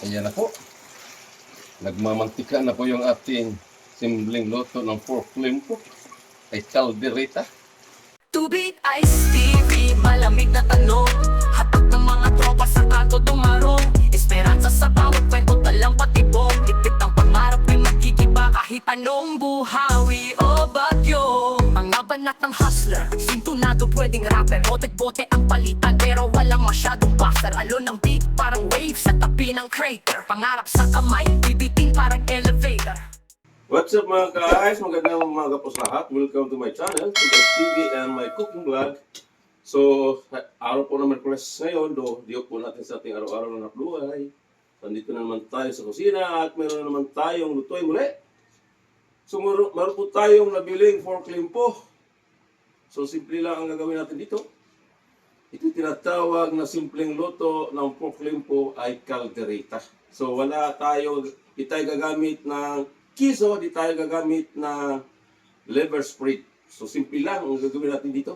Ayan na po. Nagmamantika na po yung ating simpleng luto ng pork limpo ay caldereta. Tubig, Ice TV, malamig na tanong. Hatag ng mga tropa sa kanto dumarong. Esperanza sa bawat kwento, talang patibong. Tipit ang pangarap ay magkikiba kahit anong buhawi o bagyo. Mga banat ng hustler, sintunado pwedeng rapper. Bote-bote ang palitan pero walang masyadong buffer. Alon ng beat parang wave sa tabi ng crater. Pangarap sa kamay, bibitin parang elevator. What's up mga guys? Magandang umaga po sa lahat. Welcome to my channel, to my TV and my cooking vlog. So, araw po naman Merkules ngayon, di po natin sa ating araw-araw na buhay. Nandito na naman tayo sa kusina at meron na naman tayong lutoy muli. So, meron po tayong nabiling pork limpo. So, simple lang ang gagawin natin dito. Ito tinatawag na simpleng luto ng pork limpo ay caldereta. So, di tayo gagamit ng kiso, di tayo gagamit na liver spread. So, simple lang ang gagawin natin dito.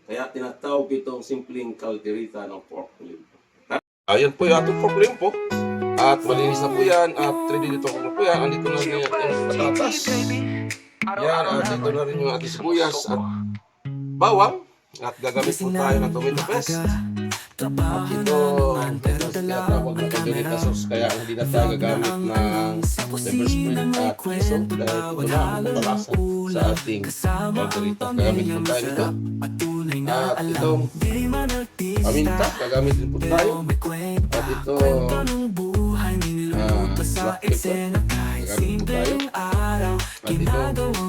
Kaya tinatawag itong simpleng caldereta ng pork limpo. Ayan po yung ating pork limpo. At malinis na po yan. At ready dito na po yan. Andito na rin yung patatas. Yan. At dito na rin yung ating sibuyas at bawang. At gagamit po tayo ng tomato paste. At ito, tinatawag na caldereta sauce. Kaya hindi na tayo gagamit ng liver spread at kiso. Dahil ito na ang patalasa sa ating caldereta. Gagamit po tayo nito. At itong paminta, gagamit din po tayo. At ito, black pepper, gagamit po tayo. At ito,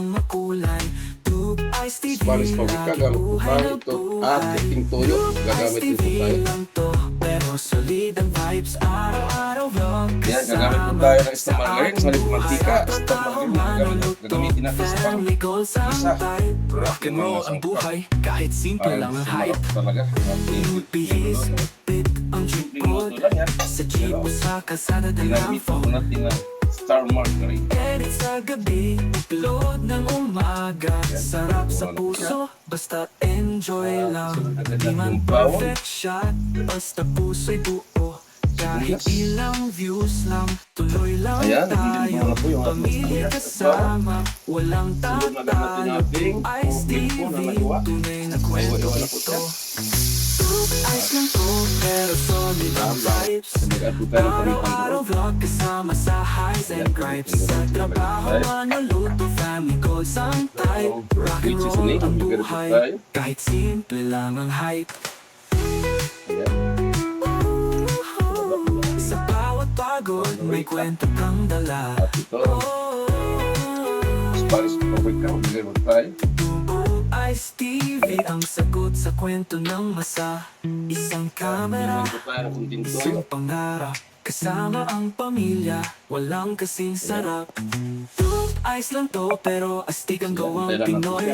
Spanish paprika, gagamit po tayo. Ito, at iting toyo, gagamit din po tayo. Yan, gagamit po tayo ng isang margarine, sa halip mantika, isang margarine, gagamitin natin sa pang-isa. Rock and roll ang buhay, kahit simple lang ang hype. Talaga, Bihis, bit ang tripod sa jeep o sa kalsada ginamit po natin ng star margarine. Edit sa gabi, upload ng umaga. Sarap sa puso, basta enjoy lang. Di man perfect shot, basta puso'y buo. Kahit ilang views lang, tuloy lang tayo. Pamilya kasama, walang tatayo. Ice TV, tunay na kwento ito. Ice lang to, pero solid ang vibes. Araw-araw vlog kasama sa highs and gripes. Sa trabaho, manuluto, family goals ang type. Rock and roll ang buhay, kahit simple lang ang hype. Sa bawat pagod, may kwento kang dala. At ito, Spanish paprika, gagamit tayo. Ice TV ang sagot sa kwento ng masa. Isang kamera, Gagamit po tayo ng kunting toyo. isang pangarap. Kasama ang pamilya, walang kasing sarap. Tube ice lang to, pero astig ang gawang Pinoy.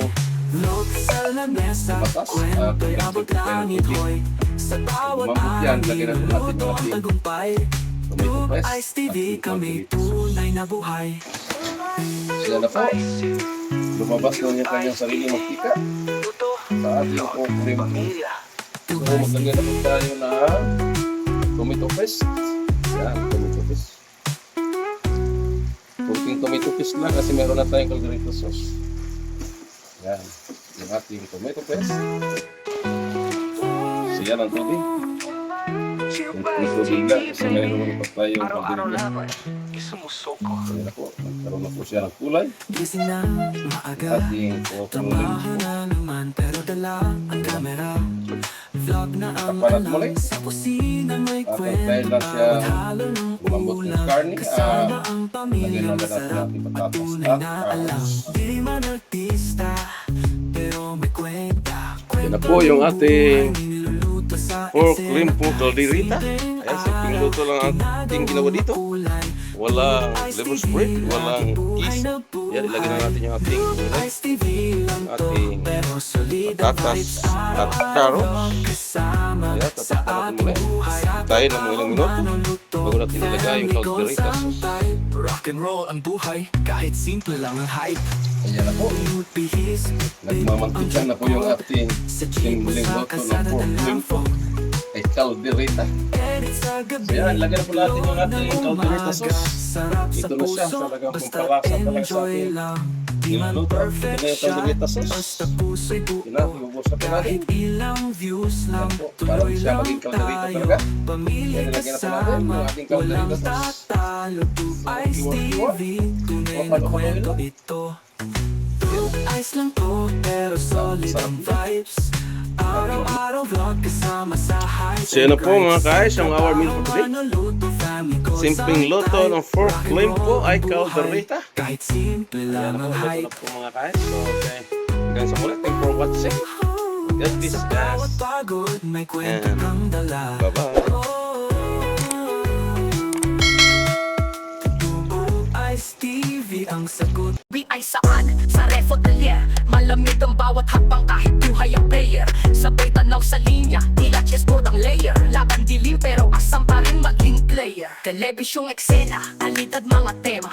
Look sa lamesa, kwento'y abot langit hoy. Sa bawat hangin, luto ang tagumpay. Tube Ice TV, kami tunay na buhay. Sila na po. Lumabas na niya kanyang sariling mantika sa ating pork limpo. So, maglagay na po tayo ng tomato paste. Yan, tomato paste. Kunting tomato paste lang kasi meron na tayong caldereta sauce. Yan, yung ating tomato paste. So, yan ang tubig. Yung tubig lang kasi meron pa tayong caldereta. Isumusoko. So, yan na po. Nagkaroon na po siya ng kulay. Gising na maaga, Ating pork trabaho limpo. na naman, pero dala ang kamera. Vlog na ang Kapalat muli. alam, sa kusina may At kwento. dahil na siya Halo ng lumambot ng ulam, karne, kasama ang lagyan pamilya, na natin masarap natin at patatas tunay at na alam. Di man artista, pero may kwenta. Yan na po yung ating niluluto sa pork eksena. limpo caldereta. Simpleng Ayan, simpleng luto lang ang ating ginawa dito. kulay. Walang liver spread, walang cheese. Yan, ilagay na natin yung ating Ice TV lang to, ating pero solid ang patatas vibes. at carrots. Kasama Ayan, sa tatakpan natin ating muli. buhay. Tayo ng mga ilang minuto Manuluto, bago natin ilagay yung family goals caldereta ang sauce. type. Rock and roll ang buhay, kahit simple lang ang hype. Ayan na po. Bawat bihis, Nagmamantika na po yung ating simpleng luto ng pork limpo ay caldereta. Edit sa gabi, Yan, lagyan po natin yung ating caldereta sauce. sarap sa Ito na siya, puso, talagang basta pampalasa talaga sa enjoy ating lang. Di man niluto. perfect Ito na yung siya, caldereta sauce. basta puso'y Yun na, buo. ibubos na po natin. Kahit ilang views lang, Yan po, para tuloy siya lang maging caldereta tayo. talaga. Pamilya Yan, lagyan na po natin kasama, yung ating caldereta walang sauce. tatalo. Two Ice TV, tunay na Paano kwento ba ito. Two Ice lang to, pero solid ang vibes. Araw-araw vlog kasama sa high. So yan na po mga guys, ang our meal for today. Simpleng loto ng fourth flame po ay caldereta. Kahit simple Ayan lang na ang po, ito hype. na po mga guys. So, okay. Hanggang sa muli, thank you for watching. God bless Sa guys. bawat pagod, may kwento And kang dala. bye-bye. Ice TV ang sagot. ay saan? Sa refodelier Malamig ang bawat hakbang kahit buhay ang player Sabay tanaw sa linya, tila chessboard ang layer Laban dilim pero asam pa rin maging player Telebisyong eksena, alintad mga tema